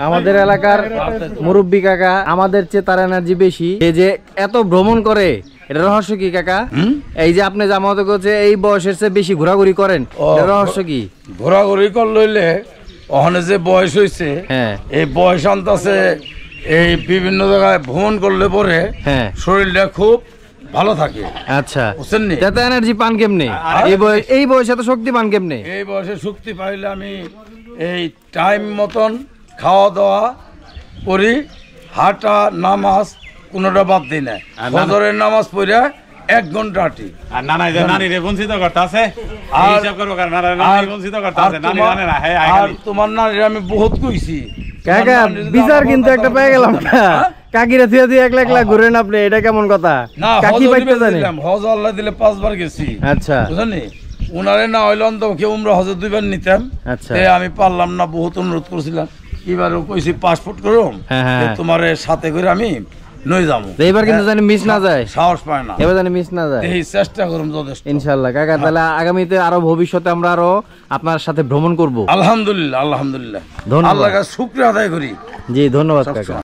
আমাদের এলাকার মুরব্বী কাকা, আমাদের চেয়ে তার এনার্জি বেশি। এই যে এত ভ্রমণ করে, এটা রহস্য কি কাকা? এই যে আপনি জামাত করছে এই বয়সের চেয়ে বেশি ঘোরাঘুরি করেন, এটা রহস্য কি? ঘোরাঘুরি করলে ওখানে যে বয়স হয়েছে, এই বয়স আনতেছে এই বিভিন্ন জায়গায় ভ্রমণ করলে পরে শরীরটা খুব ভালো থাকে। আচ্ছা, বুঝছেন নি? এত এনার্জি পান কেমনে? এই বয়সে এত শক্তি পান কেমনে? এই বয়সে শক্তি পাইলে আমি এই টাইম মতন খাওয়া দাওয়া করি, হাঁটা নামাজ কোনোটা বাদ দিই না। ফজরের নামাজ পড়ে 1 ঘন্টা হাঁটি। আর নানিরে বঞ্চিত করতেছে, আর তোমার নানিরে আমি বহুত কইছি কাকা, বিচার কিন্তু একটা পেয়ে গেলাম না। কাকিরা থিয়া দিয়ে একলা একলা ঘুরেন আপনি, এটা কেমন কথা? কাকি পাইতে জানেন? হজ আল্লাহ দিলে 5 বার গেছি। আচ্ছা, বুঝলি, উনারে না হইলে অন্তকে উমরা হজে 2 বার নিতাম। আচ্ছা, আমি পারলাম না, বহুত অনুরোধ করেছিলাম। এবারও কইছি পাসপোর্ট করুম, তোমার সাথে করে আমি নই যাবো। এবার কিন্তু জানি মিস না যায়, সাহস পায় না, এবার জানি মিস না যায়। এই চেষ্টা করুম যথেষ্ট ইনশাআল্লাহ। কাকা, তাহলে আগামীতে আরো ভবিষ্যতে আমরা আরো আপনার সাথে ভ্রমণ করব। আলহামদুলিল্লাহ, আলহামদুলিল্লাহ, আল্লাহর কাছে শুকরিয়া আদায় করি। জি, ধন্যবাদ কাকা।